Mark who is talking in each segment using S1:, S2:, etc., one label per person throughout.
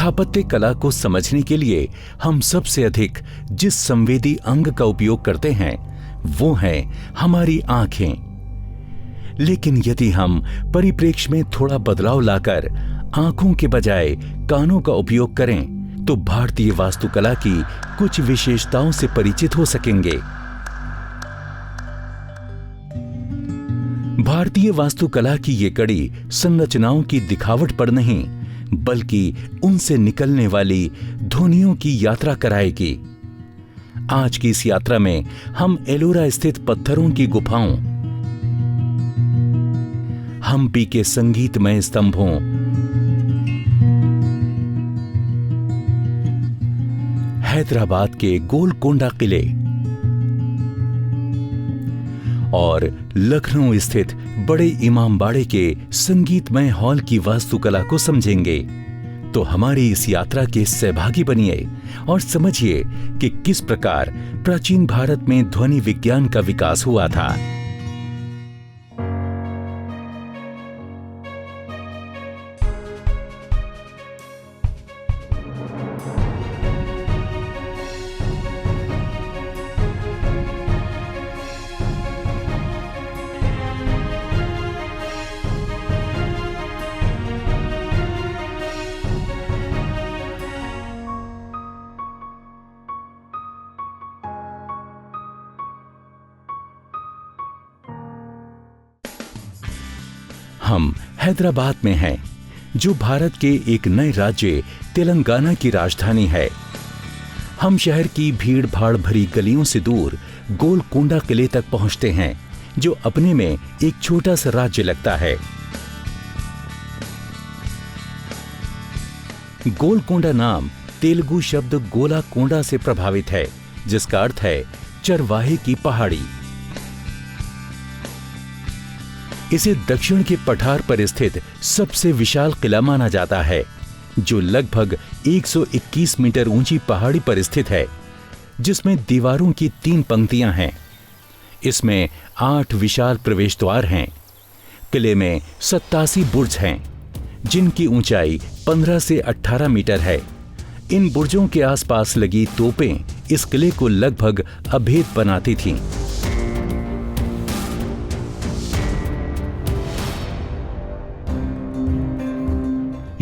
S1: स्थापत्य कला को समझने के लिए हम सबसे अधिक जिस संवेदी अंग का उपयोग करते हैं वो है हमारी आंखें। लेकिन यदि हम परिप्रेक्ष्य में थोड़ा बदलाव लाकर आंखों के बजाय कानों का उपयोग करें तो भारतीय वास्तुकला की कुछ विशेषताओं से परिचित हो सकेंगे। भारतीय वास्तुकला की ये कड़ी संरचनाओं की दिखावट पर नहीं बल्कि उनसे निकलने वाली ध्वनियों की यात्रा कराएगी। आज की इस यात्रा में हम एलोरा स्थित पत्थरों की गुफाओं, हम्पी के संगीतमय स्तंभों, हैदराबाद के गोलकोंडा किले और लखनऊ स्थित बड़े इमामबाड़े के संगीतमय हॉल की वास्तुकला को समझेंगे। तो हमारी इस यात्रा के सहभागी बनिए और समझिए कि किस प्रकार प्राचीन भारत में ध्वनि विज्ञान का विकास हुआ था। हम हैदराबाद में हैं, जो भारत के एक नए राज्य तेलंगाना की राजधानी है। हम शहर की भीड़ भाड़ भरी गलियों से दूर गोलकोंडा किले तक पहुंचते हैं, जो अपने में एक छोटा सा राज्य लगता है। गोलकोंडा नाम तेलुगु शब्द गोलाकोंडा से प्रभावित है, जिसका अर्थ है चरवाहे की पहाड़ी। इसे दक्षिण के पठार पर स्थित सबसे विशाल किला माना जाता है, जो लगभग 121 मीटर ऊंची पहाड़ी पर स्थित है, जिसमें दीवारों की 3 पंक्तियां हैं। इसमें 8 विशाल प्रवेश द्वार हैं। किले में 87 बुर्ज हैं, जिनकी ऊंचाई 15 से 18 मीटर है। इन बुर्जों के आसपास लगी तोपें इस किले को लगभग अभेद बनाती थीं।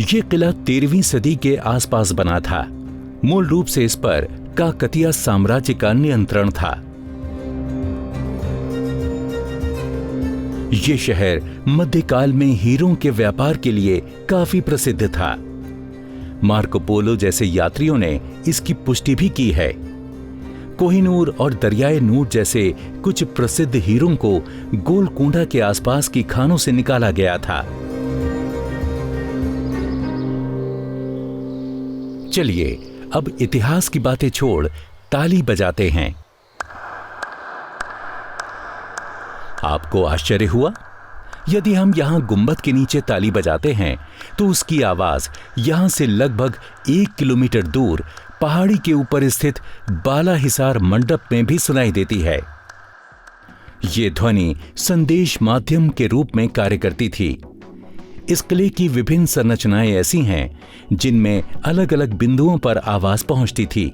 S1: ये किला 13वीं सदी के आसपास बना था। मूल रूप से इस पर काकतीय साम्राज्य का नियंत्रण था। ये शहर मध्यकाल में हीरों के व्यापार के लिए काफी प्रसिद्ध था। मार्को पोलो जैसे यात्रियों ने इसकी पुष्टि भी की है। कोहिनूर और दरियाए नूर जैसे कुछ प्रसिद्ध हीरों को गोलकोंडा के आसपास की खानों से निकाला गया था। चलिए अब इतिहास की बातें छोड़ ताली बजाते हैं। आपको आश्चर्य हुआ? यदि हम यहां गुंबद के नीचे ताली बजाते हैं तो उसकी आवाज यहां से लगभग 1 किलोमीटर दूर पहाड़ी के ऊपर स्थित बालाहिसार मंडप में भी सुनाई देती है। ये ध्वनि संदेश माध्यम के रूप में कार्य करती थी। इस किले की विभिन्न संरचनाएं ऐसी हैं जिनमें अलग अलग बिंदुओं पर आवाज पहुंचती थी,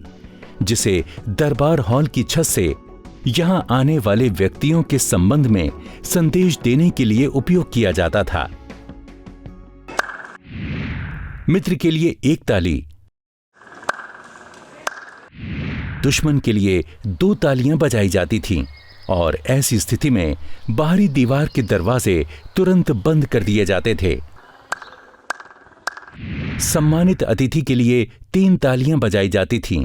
S1: जिसे दरबार हॉल की छत से यहां आने वाले व्यक्तियों के संबंध में संदेश देने के लिए उपयोग किया जाता था। मित्र के लिए 1 ताली, दुश्मन के लिए 2 तालियां बजाई जाती थीं और ऐसी स्थिति में बाहरी दीवार के दरवाजे तुरंत बंद कर दिए जाते थे। सम्मानित अतिथि के लिए 3 तालियां बजाई जाती थीं।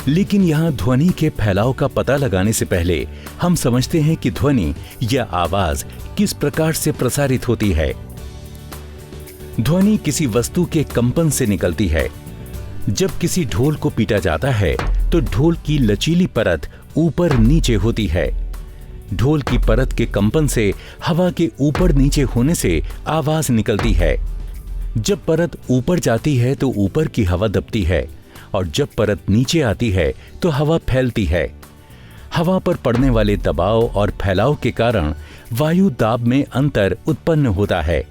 S1: लेकिन यहां ध्वनि के फैलाव का पता लगाने से पहले हम समझते हैं कि ध्वनि या आवाज किस प्रकार से प्रसारित होती है। ध्वनि किसी वस्तु के कंपन से निकलती है। जब किसी ढोल को पीटा जाता है तो ढोल की लचीली परत ऊपर नीचे होती है। ढोल की परत के कंपन से हवा के ऊपर नीचे होने से आवाज निकलती है। जब परत ऊपर जाती है तो ऊपर की हवा दबती है और जब परत नीचे आती है तो हवा फैलती है। हवा पर पड़ने वाले दबाव और फैलाव के कारण वायु दाब में अंतर उत्पन्न होता है।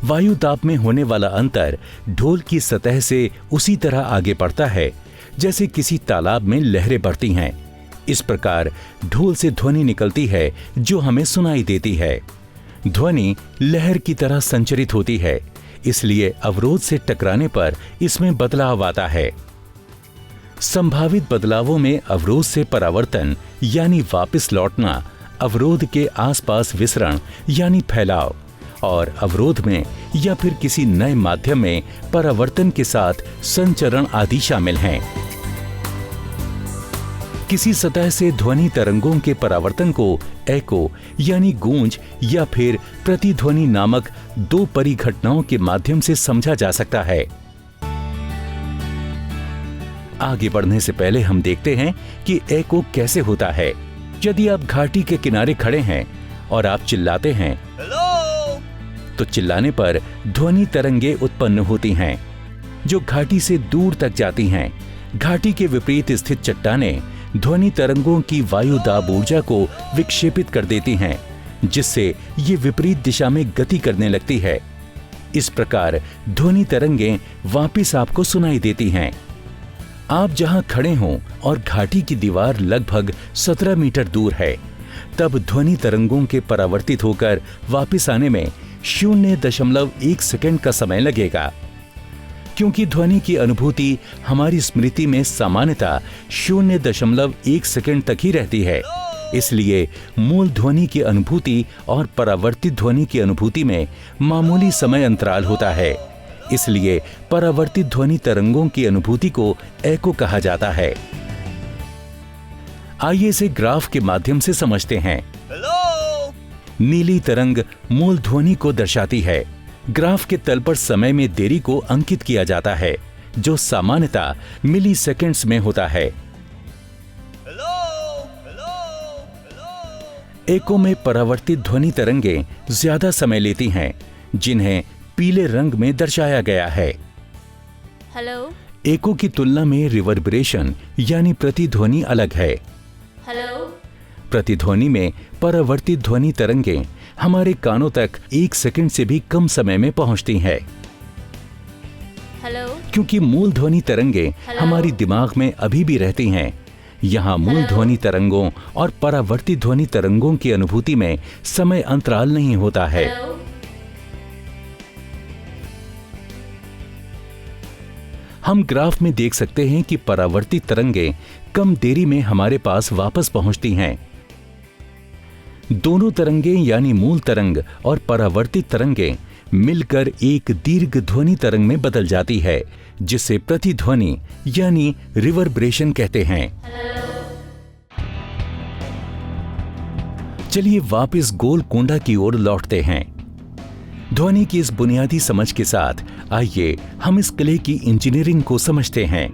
S1: वायु दाब में होने वाला अंतर ढोल की सतह से उसी तरह आगे बढ़ता है जैसे किसी तालाब में लहरें बढ़ती हैं। इस प्रकार ढोल से ध्वनि निकलती है जो हमें सुनाई देती है। ध्वनि लहर की तरह संचरित होती है, इसलिए अवरोध से टकराने पर इसमें बदलाव आता है। संभावित बदलावों में अवरोध से परावर्तन यानी वापस लौटना, अवरोध के आसपास विसरण यानी फैलाव, और अवरोध में या फिर किसी नए माध्यम में परावर्तन के साथ संचरण आदि शामिल हैं। किसी सतह से ध्वनि तरंगों के परावर्तन को एको यानी गूंज या फिर प्रतिध्वनि नामक दो परिघटनाओं के माध्यम से समझा जा सकता है। आगे बढ़ने से पहले हम देखते हैं कि एको कैसे होता है। यदि आप घाटी के किनारे खड़े हैं और आप चिल्लाते हैं हेलो, तो चिल्लाने पर ध्वनि तरंगे उत्पन्न होती हैं जो घाटी से दूर तक जाती हैं। घाटी के विपरीत स्थित चट्टानें ध्वनि तरंगों की वायु दाब ऊर्जा को विक्षेपित कर देती हैं, जिससे ये विपरीत दिशा में गति करने लगती है। इस प्रकार ध्वनि तरंगें वापस आपको सुनाई देती हैं। आप जहां खड़े हों और घाटी की दीवार लगभग 17 मीटर दूर है, तब ध्वनि तरंगों के परावर्तित होकर वापस आने में 0.1 सेकंड का समय लगेगा। क्योंकि ध्वनि की अनुभूति हमारी स्मृति में सामान्यतः 0.1 सेकंड तक ही रहती है, इसलिए मूल ध्वनि की अनुभूति और परावर्तित ध्वनि की अनुभूति में मामूली समय अंतराल होता है। इसलिए परावर्तित ध्वनि तरंगों की अनुभूति को एको कहा जाता है। आइए इसे ग्राफ के माध्यम से समझते हैं। नीली तरंग मूल ध्वनि को दर्शाती है। ग्राफ के तल पर समय में देरी को अंकित किया जाता है, जो सामान्यतः मिली सेकेंड्स में होता है। एको में परावर्तित ध्वनि तरंगें ज्यादा समय लेती हैं, जिन्हें पीले रंग में दर्शाया गया है।
S2: हेलो।
S1: एको की तुलना में रिवर्बरेशन यानी प्रतिध्वनि अलग है।
S2: हेलो।
S1: प्रतिध्वनि में परावर्तित ध्वनि तरंगें हमारे कानों तक 1 सेकंड से भी कम समय में पहुंचती हैं।
S2: हेलो।
S1: क्योंकि मूल ध्वनि तरंगें हमारी दिमाग में अभी भी रहती हैं, यहाँ मूल ध्वनि तरंगों और परावर्तित ध्वनि तरंगों की अनुभूति में समय अंतराल नहीं होता है। हम ग्राफ में देख सकते हैं कि परावर्तित तरंगें कम देरी में हमारे पास वापस पहुंचती हैं। दोनों तरंगें यानी मूल तरंग और परावर्तित तरंगें मिलकर एक दीर्घ ध्वनि तरंग में बदल जाती है, जिसे प्रतिध्वनि यानी रिवर्बरेशन कहते हैं। चलिए वापस गोलकोंडा की ओर लौटते हैं। ध्वनि की इस बुनियादी समझ के साथ आइए हम इस किले की इंजीनियरिंग को समझते हैं।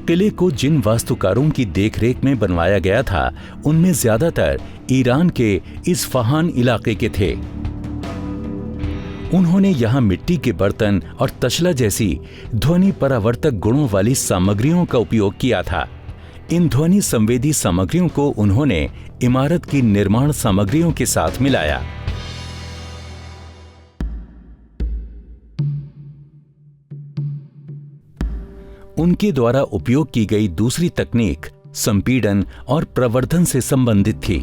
S1: किले को जिन वास्तुकारों की देखरेख में बनवाया गया था, उनमें ज्यादातर ईरान के इस्फहान इलाके के थे। उन्होंने यहाँ मिट्टी के बर्तन और तशला जैसी ध्वनि परावर्तक गुणों वाली सामग्रियों का उपयोग किया था। इन ध्वनि संवेदी सामग्रियों को उन्होंने इमारत की निर्माण सामग्रियों के साथ मिलाया। उनके द्वारा उपयोग की गई दूसरी तकनीक संपीड़न और प्रवर्धन से संबंधित थी।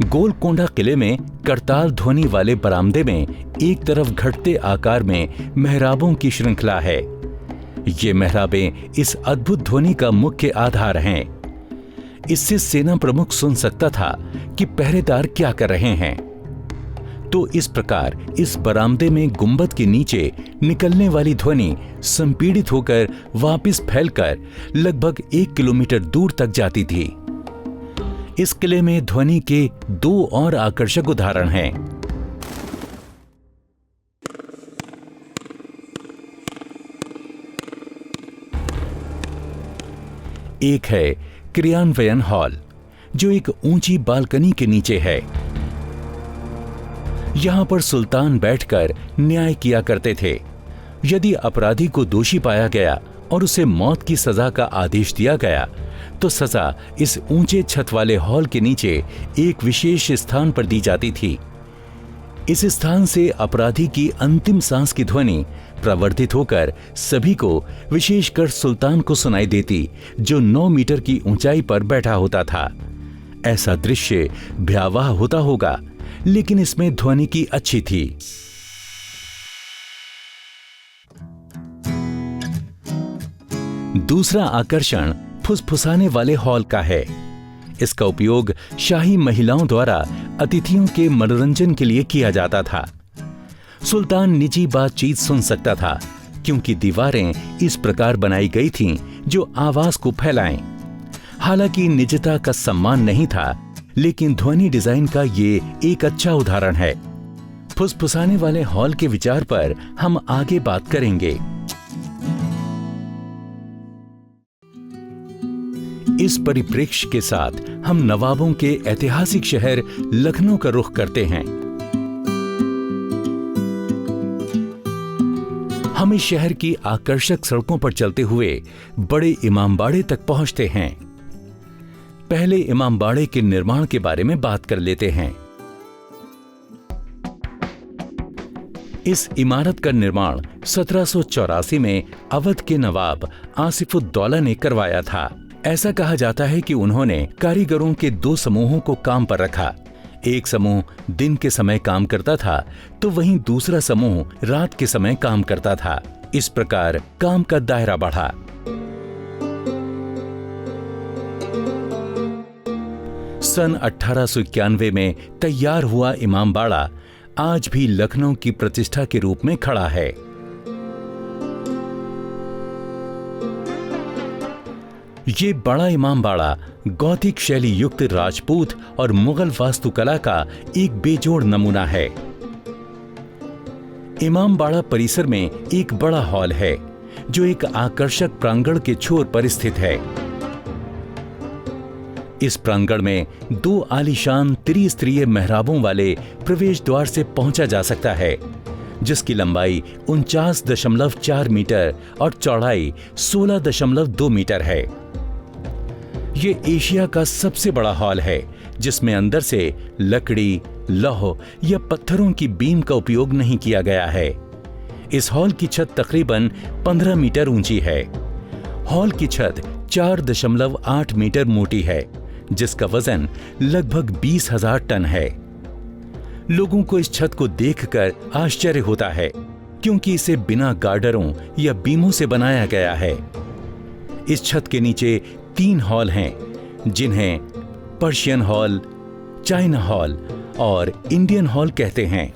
S1: गोलकोंडा किले में करताल ध्वनि वाले बरामदे में एक तरफ घटते आकार में मेहराबों की श्रृंखला है। ये मेहराबें इस अद्भुत ध्वनि का मुख्य आधार हैं। इससे सेना प्रमुख सुन सकता था कि पहरेदार क्या कर रहे हैं। तो इस प्रकार इस बरामदे में गुंबद के नीचे निकलने वाली ध्वनि संपीड़ित होकर वापस फैलकर लगभग 1 किलोमीटर दूर तक जाती थी। इस किले में ध्वनि के 2 और आकर्षक उदाहरण हैं। एक है क्रियान्वयन हॉल, जो एक ऊंची बालकनी के नीचे है। यहां पर सुल्तान बैठकर न्याय किया करते थे। यदि अपराधी को दोषी पाया गया और उसे मौत की सजा का आदेश दिया गया, तो सजा इस ऊंचे छत वाले हॉल के नीचे एक विशेष स्थान पर दी जाती थी। इस स्थान से अपराधी की अंतिम सांस की ध्वनि प्रवर्धित होकर सभी को, विशेषकर सुल्तान को सुनाई देती, जो 9 मीटर की ऊंचाई पर बैठा होता था। ऐसा दृश्य भयावह होता होगा, लेकिन इसमें ध्वनि की अच्छी थी। दूसरा आकर्षण फुसफुसाने वाले हॉल का है। इसका उपयोग शाही महिलाओं द्वारा अतिथियों के मनोरंजन के लिए किया जाता था। सुल्तान निजी बातचीत सुन सकता था, क्योंकि दीवारें इस प्रकार बनाई गई थीं जो आवाज को फैलाएं। हालांकि निजता का सम्मान नहीं था, लेकिन ध्वनि डिजाइन का ये एक अच्छा उदाहरण है। फुसफुसाने वाले हॉल के विचार पर हम आगे बात करेंगे। इस परिप्रेक्ष्य के साथ हम नवाबों के ऐतिहासिक शहर लखनऊ का रुख करते हैं। हम इस शहर की आकर्षक सड़कों पर चलते हुए बड़े इमामबाड़े तक पहुंचते हैं। पहले इमामबाड़े के निर्माण के बारे में बात कर लेते हैं। इस इमारत का निर्माण 1784 में अवध के नवाब आसिफुद्दौला ने करवाया था। ऐसा कहा जाता है कि उन्होंने कारीगरों के 2 समूहों को काम पर रखा। एक समूह दिन के समय काम करता था, तो वहीं दूसरा समूह रात के समय काम करता था। इस प्रकार काम का दायरा बढ़ा। सन 1891 में तैयार हुआ इमामबाड़ा आज भी लखनऊ की प्रतिष्ठा के रूप में खड़ा है। ये बड़ा इमामबाड़ा गौथिक शैली युक्त राजपूत और मुगल वास्तुकला का एक बेजोड़ नमूना है। इमामबाड़ा परिसर में एक बड़ा हॉल है, जो एक आकर्षक प्रांगण के छोर पर स्थित है। इस प्रांगण में 2 आलीशान त्रिस्तरीय मेहराबों वाले प्रवेश द्वार से पहुंचा जा सकता है, जिसकी लंबाई 49.4 मीटर और चौड़ाई 16.2 मीटर है। ये एशिया का सबसे बड़ा हॉल है, जिसमें अंदर से लकड़ी, लौह या पत्थरों की बीम का उपयोग नहीं किया गया है। इस हॉल की छत तकरीबन 15 मीटर ऊंची है। हॉल की छत 4.8 मीटर मोटी है, जिसका वजन लगभग 20,000 टन है। लोगों को इस छत को देखकर आश्चर्य होता है, क्योंकि इसे बिना गार्डरों या बीमों से बनाया गया है। इस छत के नीचे 3 हॉल हैं, जिन्हें पर्शियन हॉल, चाइना हॉल और इंडियन हॉल कहते हैं।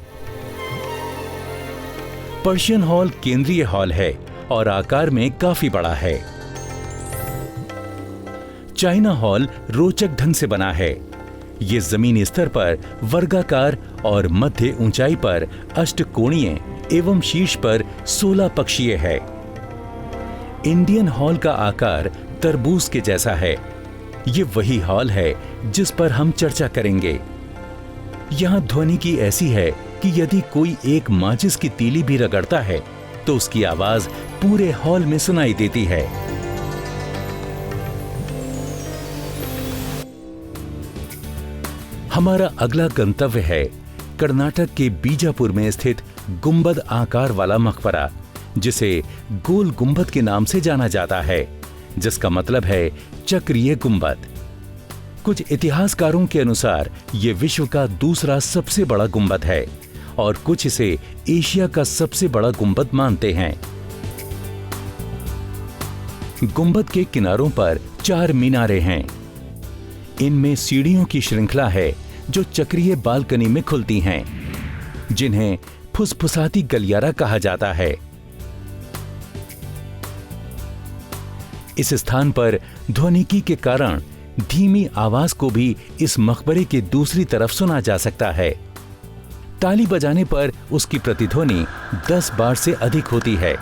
S1: पर्शियन हॉल केंद्रीय हॉल है और आकार में काफी बड़ा है। चाइना हॉल रोचक ढंग से बना है। ये जमीनी स्तर पर वर्गाकार और मध्य ऊंचाई पर अष्टकोणीय एवं शीर्ष पर 16 पक्षीय है। इंडियन हॉल का आकार तरबूज के जैसा है। ये वही हॉल है जिस पर हम चर्चा करेंगे। यहां ध्वनिकी ऐसी है कि यदि कोई एक माचिस की तीली भी रगड़ता है, तो उसकी आवाज पूरे हॉल में सुनाई देती है। हमारा अगला गंतव्य है कर्नाटक के बीजापुर में स्थित गुंबद आकार वाला मकबरा, जिसे गोल गुंबद के नाम से जाना जाता है, जिसका मतलब है चक्रीय गुंबद। कुछ इतिहासकारों के अनुसार यह विश्व का दूसरा सबसे बड़ा गुंबद है और कुछ इसे एशिया का सबसे बड़ा गुंबद मानते हैं। गुंबद के किनारों पर 4 मीनारें हैं। इनमें सीढ़ियों की श्रृंखला है जो चक्रीय बालकनी में खुलती हैं, जिन्हें फुसफुसाती गलियारा कहा जाता है। इस स्थान पर ध्वनिकी के कारण धीमी आवाज को भी इस मकबरे के दूसरी तरफ सुना जा सकता है। ताली बजाने पर उसकी प्रतिध्वनि 10 बार से अधिक होती है।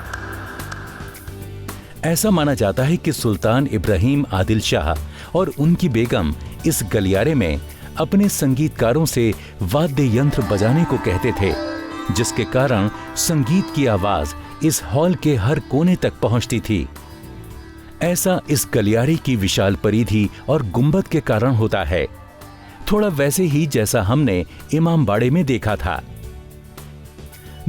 S1: ऐसा माना जाता है कि सुल्तान इब्राहिम आदिल शाह और उनकी बेगम इस गलियारे में अपने संगीतकारों से वाद्य यंत्र बजाने को कहते थे, जिसके कारण संगीत की आवाज इस हॉल के हर कोने तक पहुंचती थी। ऐसा इस गलियारे की विशाल परिधि और गुंबद के कारण होता है, थोड़ा वैसे ही जैसा हमने इमामबाड़े में देखा था।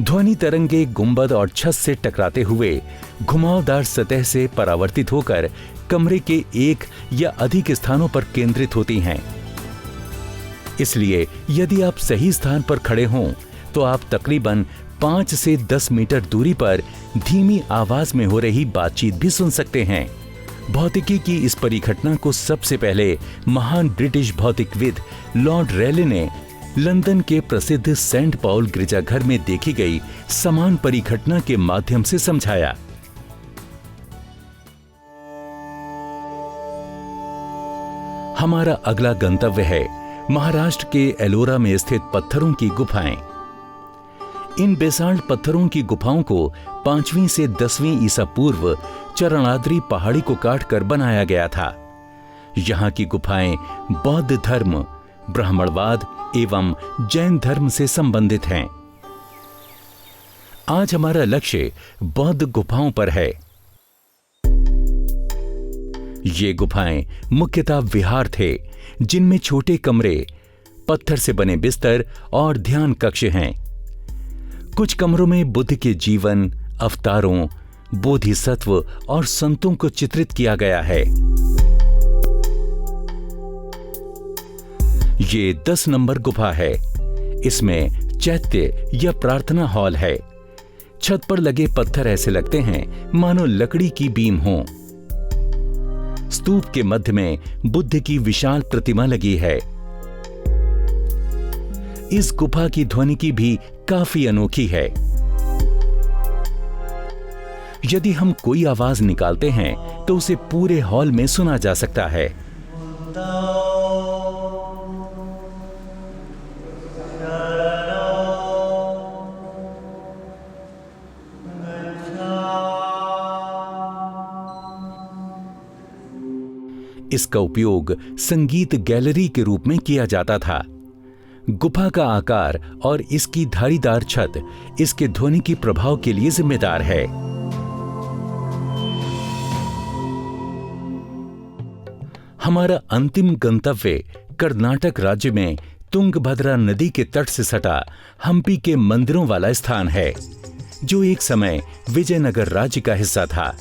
S1: ध्वनि तरंगे गुंबद और छत से टकराते हुए घुमावदार सतह से परावर्तित होकर कमरे के एक या अधिक स्थानों पर केंद्रित होती हैं। इसलिए यदि आप सही स्थान पर खड़े हों तो आप तकरीबन 5 से 10 मीटर दूरी पर धीमी आवाज में हो रही बातचीत भी सुन सकते हैं। भौतिकी की इस परिघटना को सबसे पहले महान ब्रिटिश भौतिकविद लॉर्ड रेले ने लंदन के प्रसिद्ध सेंट पॉल गिरजाघर में देखी गई समान परिघटना के माध्यम से समझाया। हमारा अगला गंतव्य है महाराष्ट्र के एलोरा में स्थित पत्थरों की गुफाएं। इन बेसाल्ट पत्थरों की गुफाओं को 5वीं से 10वीं ईसा पूर्व चरणाद्री पहाड़ी को काटकर बनाया गया था। यहाँ की गुफाएं बौद्ध धर्म, ब्राह्मणवाद एवं जैन धर्म से संबंधित हैं। आज हमारा लक्ष्य बौद्ध गुफाओं पर है। ये गुफाएं मुख्यतः विहार थे जिनमें छोटे कमरे, पत्थर से बने बिस्तर और ध्यान कक्ष हैं। कुछ कमरों में बुद्ध के जीवन, अवतारों, बोधिसत्व और संतों को चित्रित किया गया है। ये 10 नंबर गुफा है। इसमें चैत्य या प्रार्थना हॉल है। छत पर लगे पत्थर ऐसे लगते हैं मानो लकड़ी की बीम हो। स्तूप के मध्य में बुद्ध की विशाल प्रतिमा लगी है। इस गुफा की ध्वनिकी भी काफी अनोखी है। यदि हम कोई आवाज निकालते हैं तो उसे पूरे हॉल में सुना जा सकता है। इसका उपयोग संगीत गैलरी के रूप में किया जाता था। गुफा का आकार और इसकी धारीदार छत इसके ध्वनिकी प्रभाव के लिए जिम्मेदार है। हमारा अंतिम गंतव्य कर्नाटक राज्य में तुंगभद्रा नदी के तट से सटा हम्पी के मंदिरों वाला स्थान है, जो एक समय विजयनगर राज्य का हिस्सा था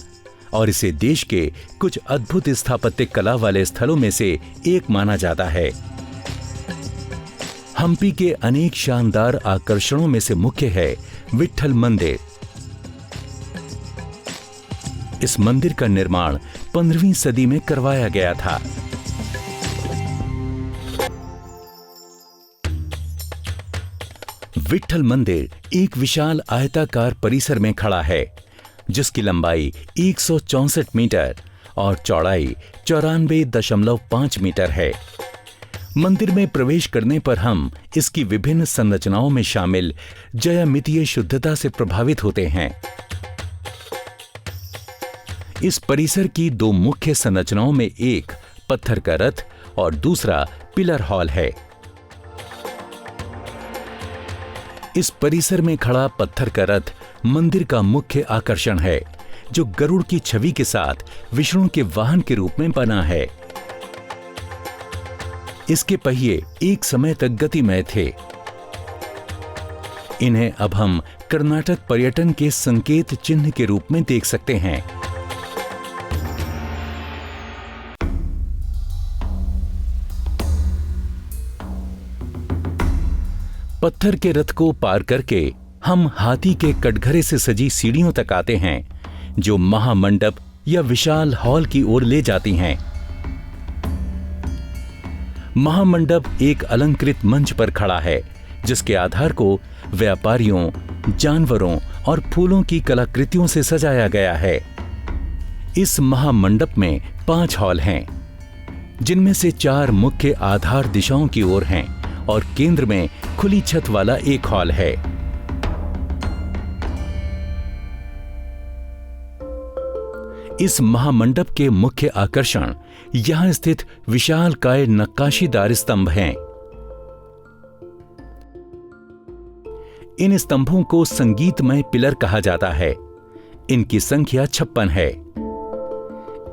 S1: और इसे देश के कुछ अद्भुत स्थापत्य कला वाले स्थलों में से एक माना जाता है। हम्पी के अनेक शानदार आकर्षणों में से मुख्य है विट्ठल मंदिर। इस मंदिर का निर्माण 15वीं सदी में करवाया गया था। विट्ठल मंदिर एक विशाल आयताकार परिसर में खड़ा है, जिसकी लंबाई 164 मीटर और चौड़ाई 94.5 मीटर है। मंदिर में प्रवेश करने पर हम इसकी विभिन्न संरचनाओं में शामिल ज्यामितीय शुद्धता से प्रभावित होते हैं। इस परिसर की 2 मुख्य संरचनाओं में एक पत्थर का रथ और दूसरा पिलर हॉल है। इस परिसर में खड़ा पत्थर का रथ मंदिर का मुख्य आकर्षण है, जो गरुड़ की छवि के साथ विष्णु के वाहन के रूप में बना है। इसके पहिए एक समय तक गतिमय थे। इन्हें अब हम कर्नाटक पर्यटन के संकेत चिन्ह के रूप में देख सकते हैं। पत्थर के रथ को पार करके हम हाथी के कटघरे से सजी सीढ़ियों तक आते हैं, जो महामंडप या विशाल हॉल की ओर ले जाती हैं। महामंडप एक अलंकृत मंच पर खड़ा है, जिसके आधार को व्यापारियों, जानवरों और फूलों की कलाकृतियों से सजाया गया है। इस महामंडप में 5 हॉल हैं, जिनमें से 4 मुख्य आधार दिशाओं की ओर हैं और केंद्र में खुली छत वाला एक हॉल है। इस महामंडप के मुख्य आकर्षण यहां स्थित विशालकाय नक्काशीदार स्तंभ हैं। इन स्तंभों को संगीतमय पिलर कहा जाता है। इनकी संख्या 56 है।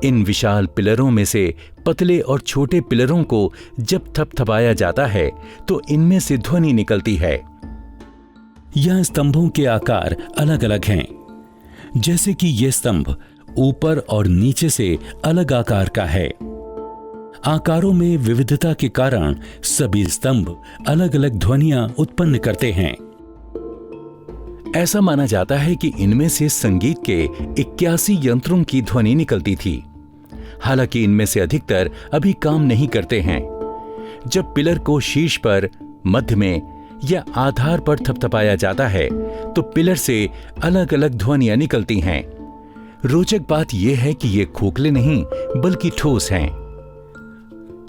S1: इन विशाल पिलरों में से पतले और छोटे पिलरों को जब थपथपाया जाता है तो इनमें से ध्वनि निकलती है। यहाँ स्तंभों के आकार अलग अलग हैं। जैसे कि ये स्तंभ ऊपर और नीचे से अलग आकार का है। आकारों में विविधता के कारण सभी स्तंभ अलग अलग ध्वनियां उत्पन्न करते हैं। ऐसा माना जाता है कि इनमें से संगीत के 81 यंत्रों की ध्वनि निकलती थी। हालांकि इनमें से अधिकतर अभी काम नहीं करते हैं। जब पिलर को शीर्ष पर, मध्य में या आधार पर थपथपाया जाता है तो पिलर से अलग अलग ध्वनियां निकलती हैं। रोचक बात यह है कि ये खोखले नहीं बल्कि ठोस हैं।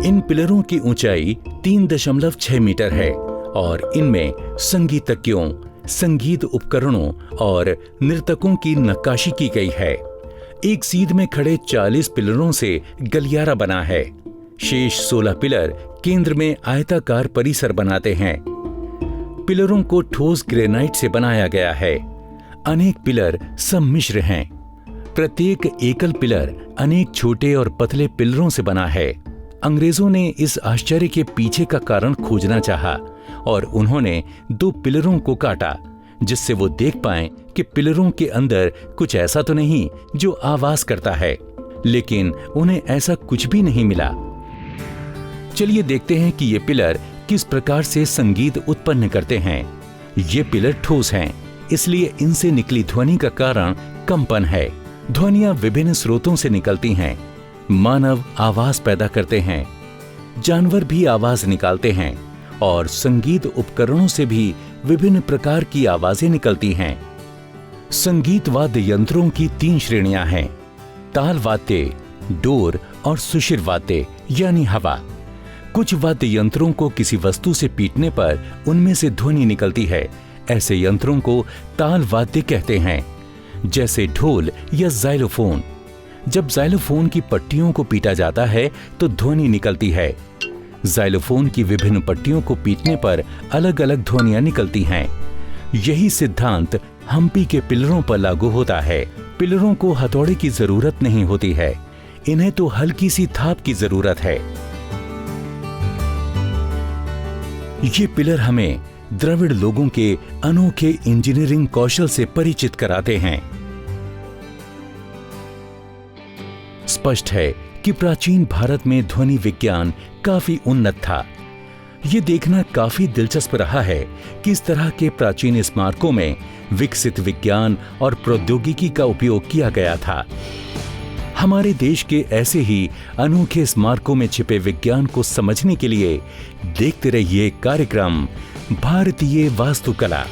S1: इन पिलरों की ऊंचाई 3.6 मीटर है और इनमें संगीतज्ञों, संगीत उपकरणों और नर्तकों की नक्काशी की गई है। एक सीध में खड़े 40 पिलरों से गलियारा बना है। शेष 16 पिलर केंद्र में आयताकार परिसर बनाते हैं। पिलरों को ठोस ग्रेनाइट से बनाया गया है। अनेक पिलर सम्मिश्र हैं। प्रत्येक एकल पिलर अनेक छोटे और पतले पिलरों से बना है। अंग्रेजों ने इस आश्चर्य के पीछे का कारण खोजना चाहा और उन्होंने 2 पिलरों को काटा, जिससे वो देख पाएं कि पिलरों के अंदर कुछ ऐसा तो नहीं जो आवाज करता है। लेकिन उन्हें ऐसा कुछ भी नहीं मिला। चलिए देखते हैं कि ये पिलर किस प्रकार से संगीत उत्पन्न करते हैं। ये पिलर ठोस हैं, इसलिए इनसे निकली ध्वनि का कारण कंपन है। ध्वनियां विभिन्न स्रोतों से निकलती हैं। मानव आवाज पैदा करते हैं, जानवर भी आवाज निकालते हैं और संगीत उपकरणों से भी विभिन्न प्रकार की आवाजें निकलती हैं। संगीत वाद्य यंत्रों की 3 श्रेणियां हैं: ताल वाद्य, डोर और सुशिर वाद्य यानी हवा। कुछ वाद्य यंत्रों को किसी वस्तु से पीटने पर उनमें से ध्वनि निकलती है। ऐसे यंत्रों को ताल वाद्य कहते हैं, जैसे ढोल या ज़ाइलोफोन। जब ज़ाइलोफोन की पट्टियों को पीटा जाता है तो ध्वनि निकलती है। ज़ाइलोफोन की विभिन्न पट्टियों को पीटने पर अलग अलग ध्वनियां निकलती हैं। यही सिद्धांत हम्पी के पिलरों पर लागू होता है। पिलरों को हथौड़े की जरूरत नहीं होती है, इन्हें तो हल्की सी थाप की जरूरत है। ये पिलर हमें द्रविड़ लोगों के अनोखे इंजीनियरिंग कौशल से परिचित कराते हैं। स्पष्ट है कि प्राचीन भारत में ध्वनि विज्ञान काफी उन्नत था। ये देखना काफी दिलचस्प रहा है कि इस तरह के प्राचीन स्मारकों में विकसित विज्ञान और प्रौद्योगिकी का उपयोग किया गया था। हमारे देश के ऐसे ही अनोखे स्मारकों में छिपे विज्ञान को समझने के लिए देखते रहिए कार्यक्रम भारतीय वास्तुकला।